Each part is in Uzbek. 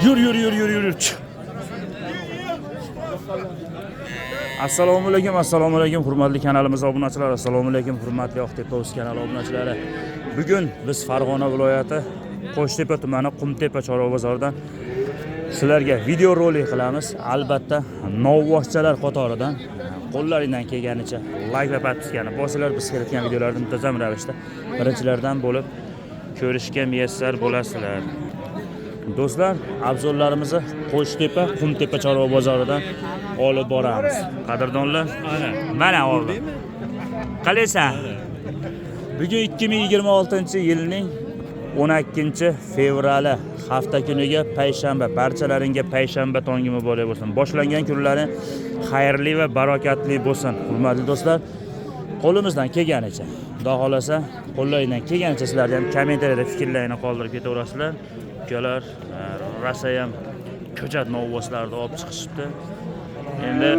Yur. Assalomu alaykum hurmatli kanalimiz obunachilar. Assalomu alaykum hurmatli Oqtepa Uz kanali obunachilari. Bugun biz Farg'ona viloyati Qo'shtepa tumani Qumtepa chorva bozoridan sizlarga video rolik qilamiz. Albatta, novvoschalar qatoridan qo'llaringdan kelganicha like va podpiskani bosinglar, biz kelayotgan videolarni muntazam ravishda birinchilardan bo'lib ko'rishga muyassar bo'lasizlar. Do'stlar, obzorlarimizni Qo'shtepa Qumtepa chorva bozoridan olib boramiz. Qadrdonlar, mana oldi. Qalaysan? Bugun 2026-yilning 12-fevrali hafta kuniga payshanba, barchalaringga payshanba tongi muborak bo'lsin. Boshlangan kunlari xayrli va barokatli bo'lsin. Hurmatli do'stlar, qo'limizdan kelganicha, xudo xolasa, qo'llaringdan kelganicha sizlarga ham kommentariyada fikrlaringni qoldirib ketaverasizlar. Ukalar rosa ham ko'chat novvoslarni olib chiqishibdi. Endi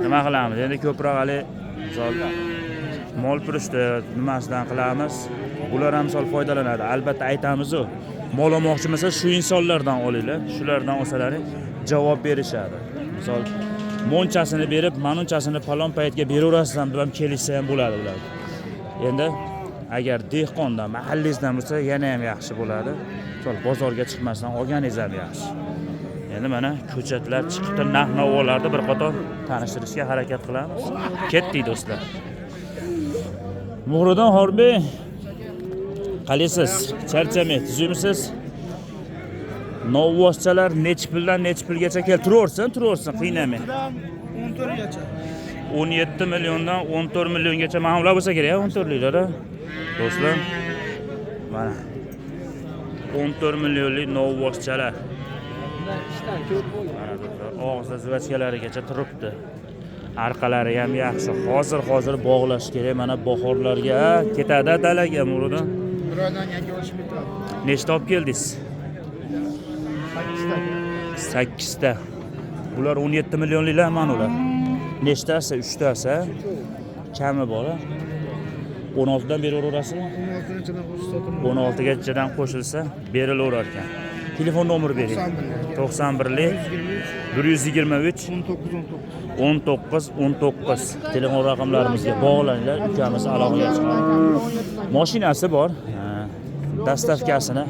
nima qilamiz? Endi ko'proq hali misol mol purishdi, nimasidan qilamiz? Bular ham misol foydalanadi. Albatta aytamiz-ku, mol olmoqchimasa shu insonlardan olinglar. Shulardan olsalaring javob berishadi. Misol monchasini berib, manunchasini falon paytga beraverasiz ham deb kelishsa ham bo'ladi ular. Endi agar dehqondan, mahallingizdan bo'lsa, yana ham yaxshi bo'ladi. Misol bozorga chiqmasdan olganingiz ham yaxshi. Endi mana ko'chatlar chiqibdi, narx-navolarni bir qator tanishtirishga harakat qilamiz. Ketdik do'stlar. Muhriddin Xorbey, qalaysiz? Charchamay, tuzimsiz? Novvoschalar necha puldan necha pulgacha keltiraversin, qiynamay. 14 gacha. 17 milliondan 14 milliongacha ma'lumlar bo'lsa kerak, 14 liklar. Do'stlar, mana 14 millionlik novvoschalar. Og'zi zvachkalarigacha turibdi. Arqalari ham yaxshi. Hozir bog'lash kerak. Mana bahorlarga ketadi dalaga Murodjon. Bir oydan yangi oshib ketadi. Nechta olib keldingiz? 8 ta. Bular 17 millionliklar mana ular. Nechtasi? 3 tasi. Kami bor. 16 dan beraverasizmi? 16 gachadan qo'shilsa berilaverar ekan. Telefon nomeri bering. 91 123 19 telefon raqamlarimizga bog'laninglar. Ukamiz aloqaga chiqadi. Mashinasi bor. Dastavkasini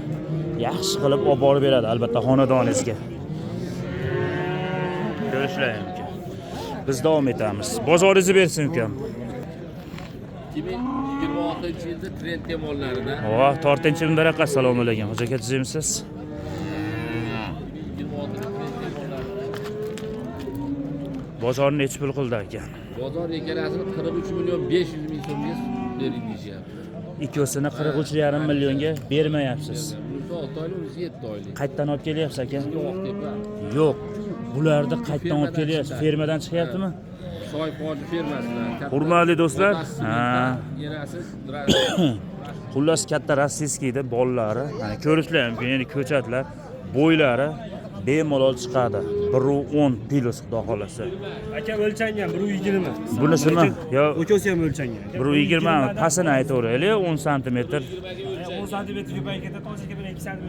yaxshi qilib olib borib beradi, albatta xonadoningizga. Ko'rishlaymiz uka. Biz davom etamiz. Bozoringizni bersin ukam. 2026-yilda trend temollaridan. Voh, tortinchi mundaraqa. Assalomu alaykum. Ho'jaka tuzimsiz? Bozorni necha pul qildi ekan? Bozor ekalasini 43 million 500 ming so'mga bering deyapti. Ikkosini 43,5 millionga bermayapsiz. Bunisi 6 oylik, bunisi 7 oylik. Qayerdan olib kelyapsiz aka? Oqtepa. Yo'q. Bularni qayerdan olib kelyapsiz? Fermadan chiqyaptimi? Soypoji fermasidan. Hurmatli do'stlar, Yerasiz. xullas katta rossiyskiyda bolalari, mana ko'rishlar mumkin. Endi ko'chatlar bo'ylari bemalol chiqadi. 1.10 plus xudo xolasa. Aka o'lchangan 1.20. Bunisimi? Yo, O'chosi ham o'lchangan. 1.20 pasini aytaveraylik, 10 sm. 10 sm ko'payib ketadi, to'g'ri bilan 2 sm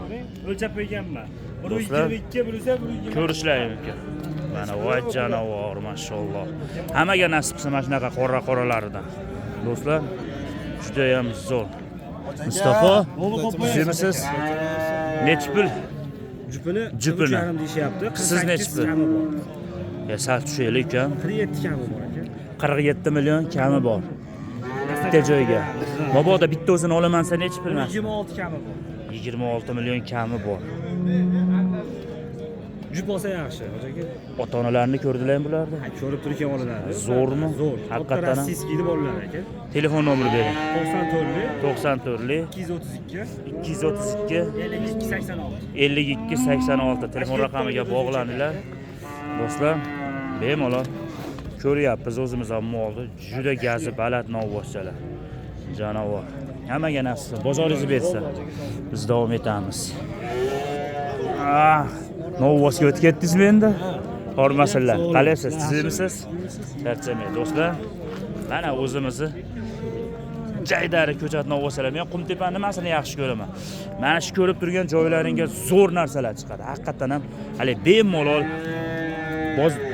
oling. O'lchab qo'yganman. 1.22 bo'lsa 1.20. Ko'rishlar mumkin. Mana voy janavor, mashalloh. Hammaga nasib qilsa mana shunaqa qora-qoralaridan. Do'stlar, juda ham zo'r. Mustafa, sizmisiz? Necha pul? Jupini 3,5 deyishyapti. Siz necha pul? Ya sal tushaylik ham. 47 kami bor aka. 47 million kami bor. Bitta joyga. Mabodo bitta o'zini olamansa necha pul mana? 26 kami bor. 26 million kami bor. Jup olsa yaxshi, aka. Ota-onalarni ko'rdilarmi bularni? Ko'rib turgan olinadi. Zo'rmi? Zo'r. Haqiqatan. Rossiyskiyda bolalar aka. Telefon nomeri bering. 94 232 232 52 86. 52 86 telefon raqamiga bog'laninglar. Do'stlar, bemalol ko'ryapmiz o'zimiz ham molni. Juda gazi baland novvoschalar. Janavor. Hammaga nasib. Bozoringizni bersa, biz davom etamiz. Novvosga o'tib ketdingizmi endi? Hormasinlar. Qalaysiz? Sizmisiz? Charchamay do'stlar. Mana o'zimizni jaydari ko'chatni olib olsalar, men Qumtepa nimasini yaxshi ko'raman. Mana shu ko'rib turgan joylaringga zo'r narsalar chiqadi. Haqiqatan ham hali bemalol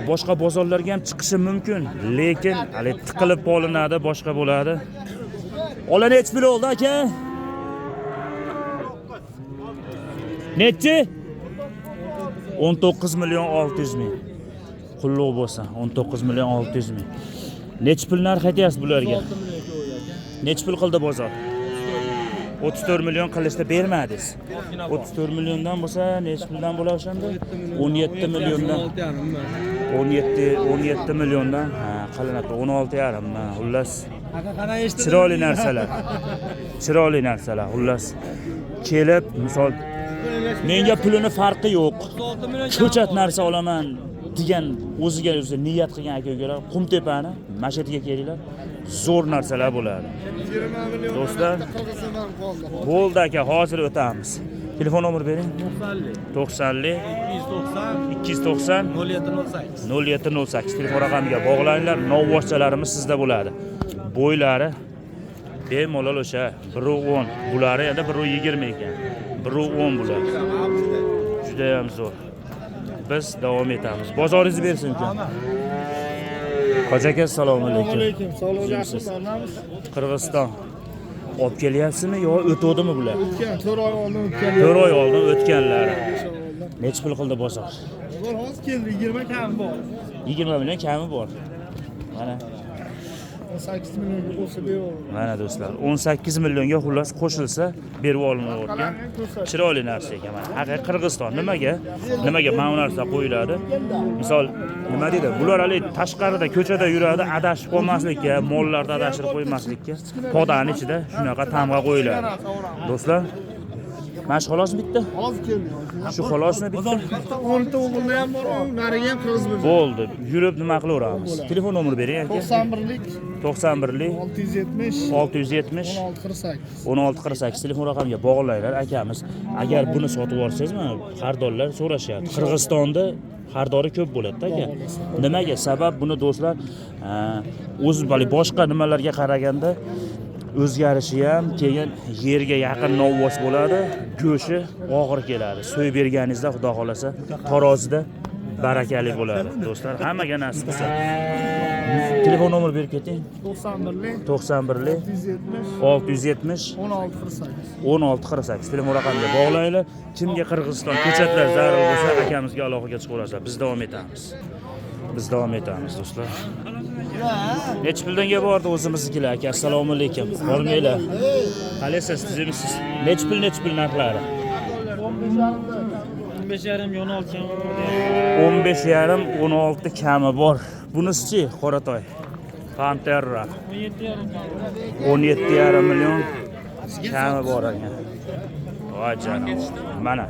boshqa bozorlarga ham chiqishi mumkin, lekin hali tiqilib qolinadi, boshqa bo'ladi. Ola nech pul oldi aka? Nechi? 19 milyon 600 ming. Qulluq bo'lsa, 19 milyon 600 ming. Nech pul narx aytyapsiz bularga? Nech pul qildi bozor? 34 milyon qilishda bermadingiz. 34 milliondan bo'lsa, nech puldan bo'lar o'shanda? 17 milliondan. 17 milliondan, ha, qilinadi. 16,5 ma, xullas. Chiroyli narsalar. Chiroyli narsalar, xullas. Kelib, misol menga pulini farqi yo'q. Ko'chat narsa olaman degan o'ziga o'zi niyat qilgan aka-ukalar Qumtepani mashatiga kelinglar. Zo'r narsalar bo'ladi. Do'stlar, bo'ldi aka, hozir o'tamiz. Telefon nomer bering. 90 290 0708 telefon raqamiga bog'langlar. Novvoshchalarimiz sizda bo'ladi. Bo'ylari bemalol o'sha 110, bulari endi 120 ekan. 110 bular. Juda ham zo'r. Biz davom etamiz. Bozoringiz bersin uka. Hoji aka, assalomu alaykum. Alaykum, sog'lik yaxshi bo'lamiz. Qirg'iziston olib kelyapsizmi yo o'tdimi bular? O'tgan 4 oy oldin o'tgan. 4 oy oldin o'tganlari. Nech pul qildi bozor? Bozor hozir keldi, 20 kam bor. 20 million kami bor. Mana 18 millionga qo'shib beraman. mana do'stlar, 18 millionga xullas qo'shilsa berib olinayotgan chiroyli narsa ekan. Mana haqiqiy Qirg'iziston nimaga mana bu narsa qo'yiladi? Misol nima deydi? Bular hali tashqarida ko'chada yuradi, adashib qolmaslikka, mollarda adashib qo'ymaslikka podani ichida shunaqa tamg'a qo'yiladi. Do'stlar, mana shu xolosmi bitta? Hozir keldi. Shu xolosmi bitta? 10 ta o'g'ilda ham bor, nariga ham qirg'iz bo'ldi. Bo'ldi, yurib nima qilaveramiz? Telefon nomeri bering aka. 91lik 91lik 670 670 1648. 1648 telefon raqamiga bog'langlar akamiz. Agar buni sotib olsangiz, mana xaridorlar so'rashyapti. Qirg'izistonda xaridori ko'p bo'ladi aka. Nimaga? Sabab buni do'stlar, o'z boshqa nimalarga qaraganda o'zgarishi ham, keyin yerga yaqin novvos bo'ladi, go'shi og'ir keladi. So'yib berganingizda xudo xolasa tarozida barakali bo'ladi. Do'stlar, hammaga nasib qilsa. Telefon nomer berib keting. 91lik 91lik 670 670 1648. 1648 telefon raqamiga bog'langlar. Kimga Qirg'iziston ko'chatlar zarur bo'lsa, akamizga aloqaga chiqaverasizlar. Biz davom etamiz. Do'stlar. Nech puldan bordi o'zimiznikilar aka? Assalomu alaykum. Bormanglar. Qalaysiz, tuzimsiz? Nech pul narxlari? 15,5 16 kami bor. Bunisi-chi, Qoratoy. Panterra 17,5 million kami bor ekan. Voy janob. Mana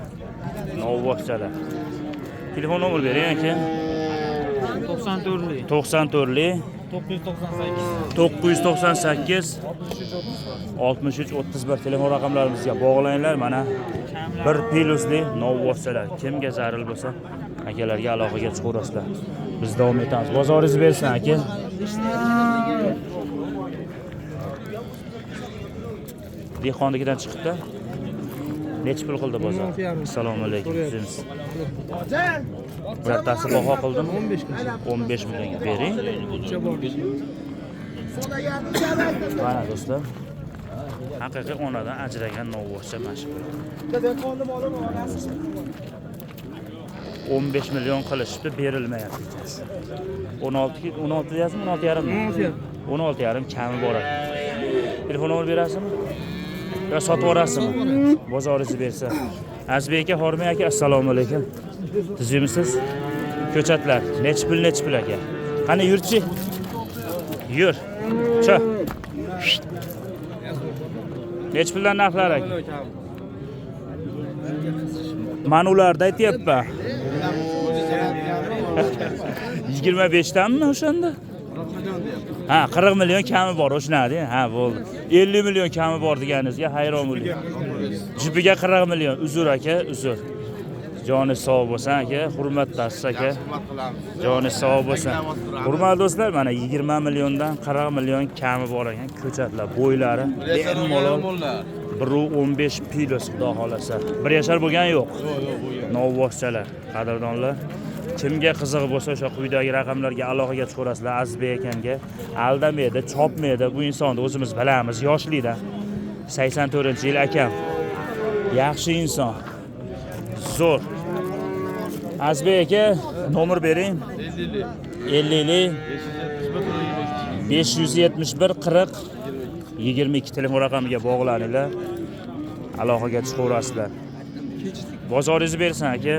novvoshchalar. Telefon nomer bering aka. 94lik 94lik 998 63 31 telefon raqamlarimizga bog'langlar. Mana bir plyusli novvoshchalar. Kimga zarur bo'lsa, akalarga aloqaga chiqaverasizlar. Biz davom etamiz. Bozoringiz bersin aka. Dehqonnikidan chiqibdi. Nech pul qildi bozor? Assalomu alaykum. Birontasi baho qildimi? 15 millionga bering. Mana do'stlar, haqiqiy onadan ajragan novvoshcha mashq. 15 million qilishibdi, berilmayapti kechasi. 16 yazmi? 16,5. 16,5 kami bor ekan. Telefon nomer berasizmi? Yo sotib yuborasizmi? Bozoringizni bersa. Azbek aka, Hormay aka, assalomu alaykum. Tuzimsiz? Ko'chatlar nech pul aka? Qani yurchi? Yur. Cha. Nech puldan narxlar aka? Manularda aytyapman. 25 danmi o'shanda? Ha, 40 million kami bor o'shanadi. Ha, bo'ldi. 50 million kami bor deganingizga hayron bo'ldim. Jipiga 40 million. Uzr aka, uzr. Joni sog' bo'lsin aka, hurmatli aka. Joni sog' bo'lsin. Hurmatli do'stlar, mana 20 milliondan 40 million kami bor ekan ko'chatlar, bo'ylari bemalol 1.15 pilos xudo xolasa. 1 yashar bo'lgan yo'q. Novvoschalar, qadrdonlar. Kimga qiziq bo'lsa o'sha quyidagi raqamlarga aloqaga chiqarasizlar. Azizbek akanga aldamaydi, chopmaydi. Bu insonni o'zimiz bilamiz, yoshlikdan. 84-yil akam. Yaxshi inson. Zo'r. Azizbek aka, nomer bering. 50 571 40 22 telefon raqamiga bog'laninglar. Aloqaga chiqaverasizlar. Bozoringizni bersin aka.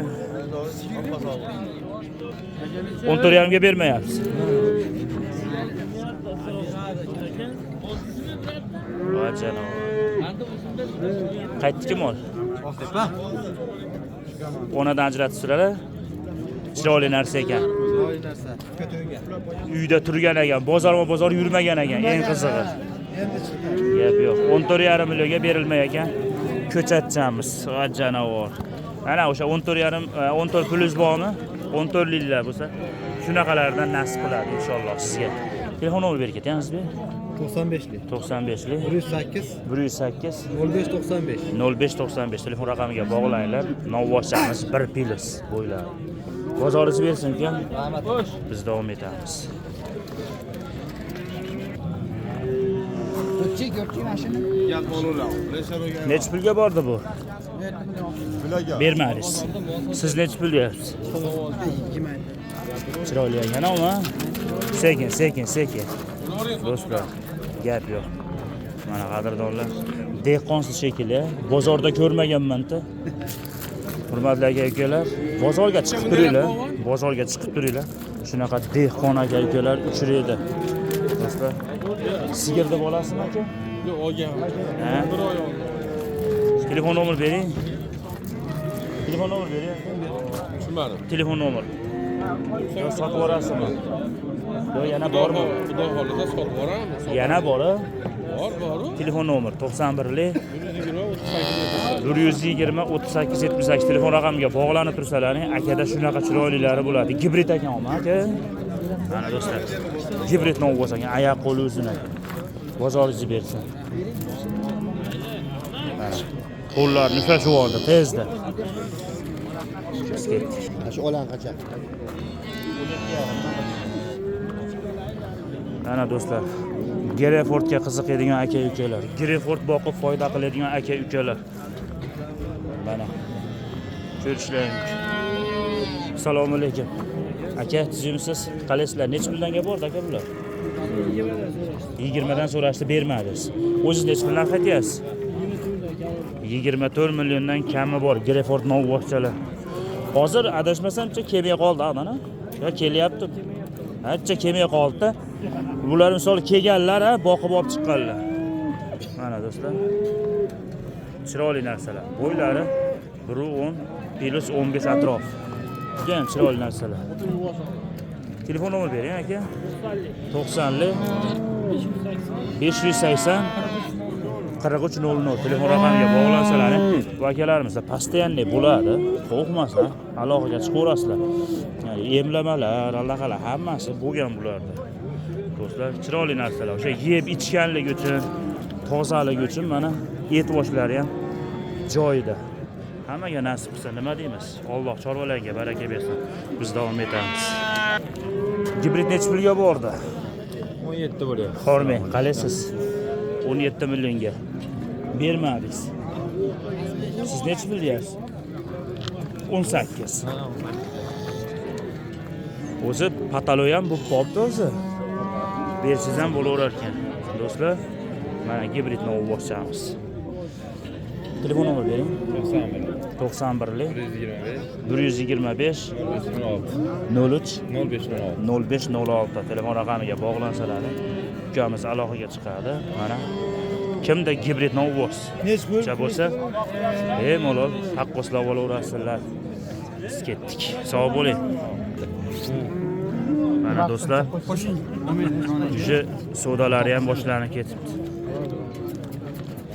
14.5 ga bermayapsiz. Voy janob. Qaytdiki mol? Onadan ajratib turadi. Chiroyli narsa ekan. Uyda turgan ekan, bozor yurmagan ekan, eng qizig'i. Gap yo'q. 14.5 millionga berilmay ekan. Ko'chatchamiz, voy janob. Mana o'sha 14 plus bormi? 14 lillar bo'lsa, shunaqalardan nasib qiladi inshaalloh sizga. Telefon nomeri berib keting Azizbek. 95lik. 95lik 108 108 0595. 0595 telefon raqamiga bog'langlar. Novvochamiz 1 pilos bo'ylar. Bozoringiz bersin uka. Biz davom etamiz. Necha pulga bordi bu? Bermadingiz. Siz necha pul deyapsiz? Chiroyli ekanmi? Sekin. Do'stlar, gap yo'q. Mana qadrdonlar, dehqonsiz shekilli, bozorda ko'rmaganman-da. Hurmatli aka-ukalar, bozorga chiqib turinglar. Shunaqa dehqon aka-ukalar uchraydi. Do'stlar, sigirni bolasizmi aka? Yo'q, olganman. Bir oy oldi. Telefon nomer bering. Tushunmadim. Telefon nomer. Yo sotib yuborasizmi? Yo yana bormi? Xudo xolisa sotib boramiz. Yana bor-a? Bor. Telefon nomer 91lik 120 120 38 78 telefon raqamiga bog'lanib tursalaring, akada shunaqa chiroylilari bo'ladi. Gibrid ekanmi aka? Mana do'stlar, gibrid nom bo'lsa ekan, oyoq qo'li uzun ekan. Bozoringizni bersin. Mana qo'llar nuflashib oldi tezda. Shu olan qacha. Mana do'stlar, Greyfordga qiziqadigan aka-ukalar, Greyford boqib foyda qiladigan aka-ukalar. Mana ko'rishlaring. Assalomu alaykum. Aka, tuzimsiz? Qalaysizlar? Necha puldan gap bordi aka bular? 20 dan so'rashdi, bermadingiz. O'zingiz necha puldan qaytyapsiz? 24 milliondan kami bor Greyford novvochchalar. Hozir adashmasamcha kelmay qoldi mana. Yo kelyapti. Ancha kelmay qoldi. Bular misol kelganlar, boqib olib chiqqanlar. Mana do'stlar. Chiroyli narsalar. Bo'ylari 1.10 plus 15 atrof. Juda ham chiroyli narsalar. Telefon nomer bering aka. 90lik 580 4300 telefon raqamiga bog'lansalar, vakillarimiz postoyanli bo'ladi. Qo'rqmasa, aloqaga chiqaverasizlar. Ya'ni emlamalar, allaqalar hammasi bo'lgan bularda. Do'stlar, chiroyli narsalar. O'sha yeb ichganlik uchun, tozalik uchun mana et boshlari ham joyida. Hammaga nasib qilsa nima deymiz? Alloh chorvalarga baraka bersin. Biz davom etamiz. Gibrid necha pulga bordi? 17 bo'lyapti. Xormang, qalaysiz? 17 millionga bermadingiz. Siz necha pul deyapsiz? 18. O'zi pataloy ham bu popda o'zi. Bersiz ham bo'laverar ekan. Do'stlar, mana gibrid novvochamiz. Telefon nomer bering. 91lik 125 03 0506 telefon raqamiga bog'lansalar, ukamiz aloqaga chiqadi. Mana kimda gibrid novvoch bo'lsa, bemalol taqqoslab olaverasizlar. Biz ketdik. Sog' bo'ling. Mana do'stlar, o'sha savdolari ham boshlanib ketibdi.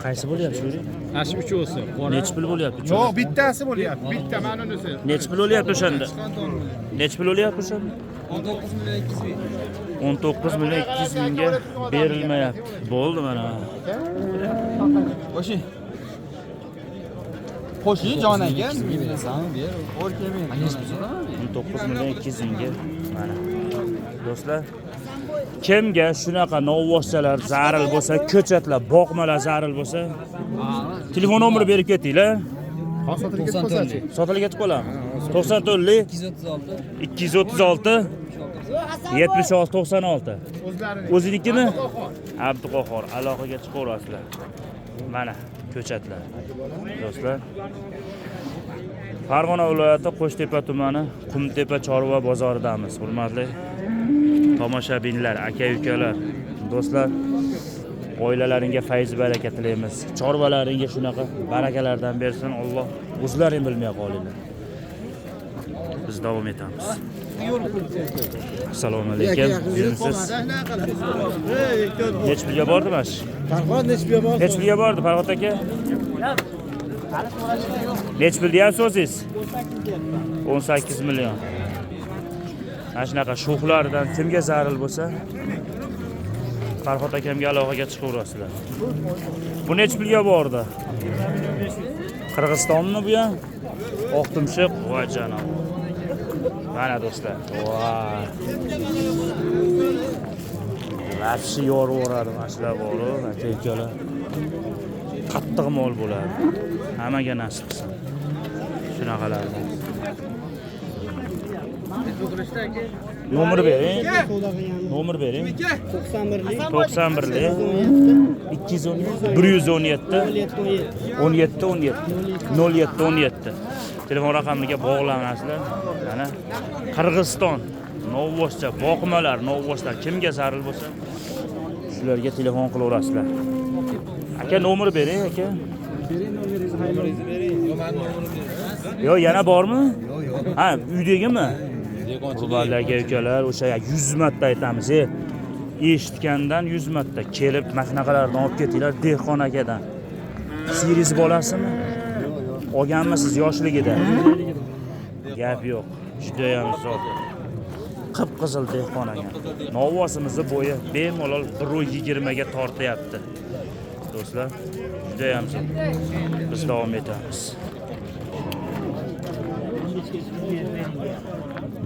Qaysi bo'lyapti shu? Ashi uchosi. Nechi pul bo'lyapti? Yo'q, bittasi bo'lyapti. Bitta mana unisi. Nechi pul bo'lyapti o'shanda? Nechi pul bo'lyapti o'shanda? 19 million 200 mingga berilmayapti. Bo'ldi mana. Qo'shi. Qo'shi jon aka. 19 million 200 mingga mana. Do'stlar, kimga shunaqa novvoschalar zaril bo'lsa, ko'chatlar, boqmalar zaril bo'lsa, telefon nomerini berib ketinglar. Sotilib ketib qolamiz. 94 236 76 96. O'zinikimi? Abduqahhor, aloqaga chiqaverasizlar. Mana ko'chatlar. Do'stlar, Farg'ona viloyati Qo'shtepa tumani Qumtepa chorva bozoridamiz. Hurmatli tomoshabinlar, aka-ukalar, do'stlar, oilalaringga fayz baraka tilaymiz. Chorvalaringga shunaqa barakalardan bersin Alloh. O'zlaring bilmay qolinglar. Biz davom etamiz. Assalomu alaykum. Siz nechi pulga bordi mash? Farhod nechi pulga bordi? Nechi pulga bordi Farhod aka? Nechi pul deyapsiz o'zingiz? 18 million. Mana shunaqa sho'xlardan kimga zaril bo'lsa, Farhod akamga aloqaga chiqaverasizlar. Bu nechi pulga bordi? Qirg'izistonmi bu ham? Oq tumshuq, voy janob. Mana do'stlar. Voy. Vapshi yorib mana shular bor-ku, aka-ukalar. Qattiq mol bo'ladi. Hammaga nasib qilsin. Shunaqalardan. Nomer bering. Nomer bering. 91 217 17 telefon raqamiga bog'lanasizlar. Mana Qirg'iziston novvoscha, boqmalar, novvoslar kimga zaril bo'lsa, shularga telefon qilaverasizlar. Aka nomer bering, aka. Yo'q, yana bormi? Ha, uydagimi? Qurbonlar aka-ukalar, o'sha 100 marta aytamiz, eshitgandan 100 marta kelib mashinaqalardan olib ketinglar, Dehqon akadan. Siringiz bolasimi? Olganmisiz yoshligida? Gap yo'q. Juda ham zo'r. Qip-qizil Dehqon aka. Novvosimizni bo'yi bemalol 1.20 ga tortyapti. Do'stlar, juda ham zo'r. Biz davom etamiz.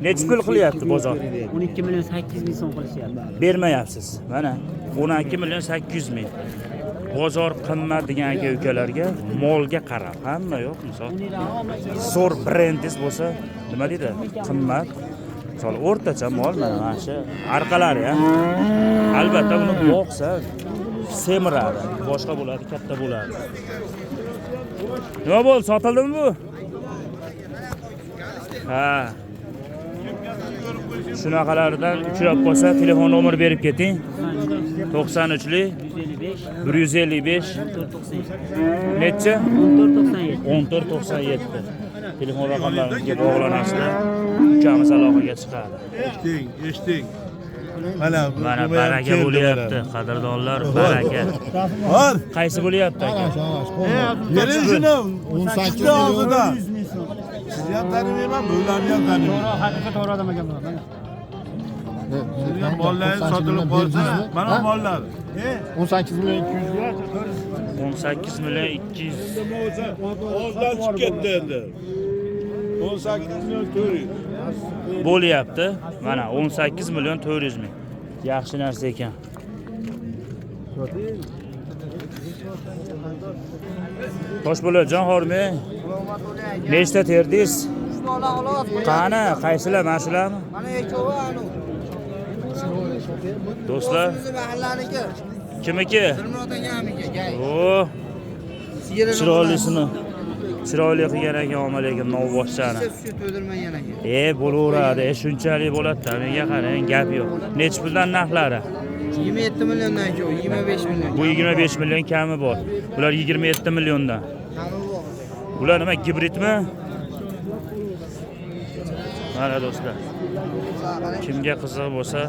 Nechi pul qilyapti bozor? 12 million 800 ming so'm qilishyapti. Bermayapsiz. Mana 12 million 800 ming. Bozor qimmat degan aka-ukalarga molga qarab, hamma yo'q, misol. Zo'r brendingiz bo'lsa, nima deydi? Qimmat. Misol o'rtacha mol mana shu arqalari ham. Albatta uni boqsa semiradi, boshqa bo'ladi, katta bo'ladi. Nima bo'ldi? Sotildimi bu? Ha. Shunaqalardan uchrab qolsa, telefon nomer berib keting. 93li 155 necha? 1497. Telefon raqamlarimizga bog'lanasizlar. Ukamiz aloqaga chiqadi. Eshitding. Mana baraka bo'lyapti, qadrdonlar, baraka. Bor. Qaysi bo'lyapti aka? Bering shuni 18 milliondan. Siz ham tanimayman, bularni ham tanimayman. Haqiqat to'g'ri odam ekan bular. Sizga mollaringiz sotilib qolsa, mana mollar. 18 million 200 18 million 200. Oldan chiqib ketdi endi. 18 million 400. Bo'lyapti. Mana 18 million 400 ming. Yaxshi narsa ekan. Toshpo'latjon Hormi. Nechta terdingiz? Qani, qaysilar, mana shularmi? Mana ikkovi anu. Do'stlar, Mahallaniki. kimniki? Dilnotangamiki. O, chiroylisini. Chiroyli qilgan ekan, omalekin novvoshchani. Shu to'ldirmagan ekan. Bo'laveradi, shunchalik bo'ladi-da, menga qarang, gap yo'q. Nech puldan narxlari? 27 milliondan ko'p, 25 million. Bu 25 million kami bor. Bular 27 milliondan. Bular nima, gibridmi? Mana do'stlar, kimga qiziq bo'lsa,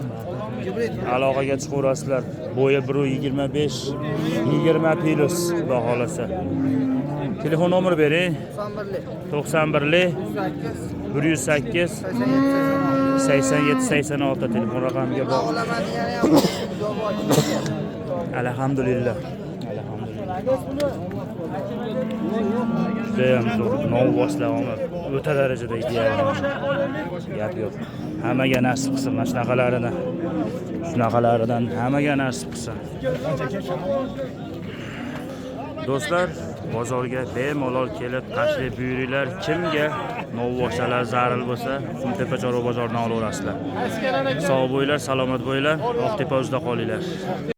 aloqaga chiqaverasizlar. bo'yi 1.25 20 plus xudo xolasa. Telefon nomeri bering. 91 108 87 86 telefon raqamiga bor. Alhamdulillah. Judayam zo'r novvoslar omad. O'ta darajada ideal. Gap yo'q. Hammaga nasib qilsin mana shunaqalarini. Shunaqalaridan hammaga nasib qilsin. Do'stlar, bozorga bemalol kelib tashrif buyuringlar. Kimga novvosalar zarur bo'lsa, Qumtepa chorva bozoridan olaverasizlar. Sog' bo'linglar, salomat bo'linglar, Oqtepa o'zida qolinglar.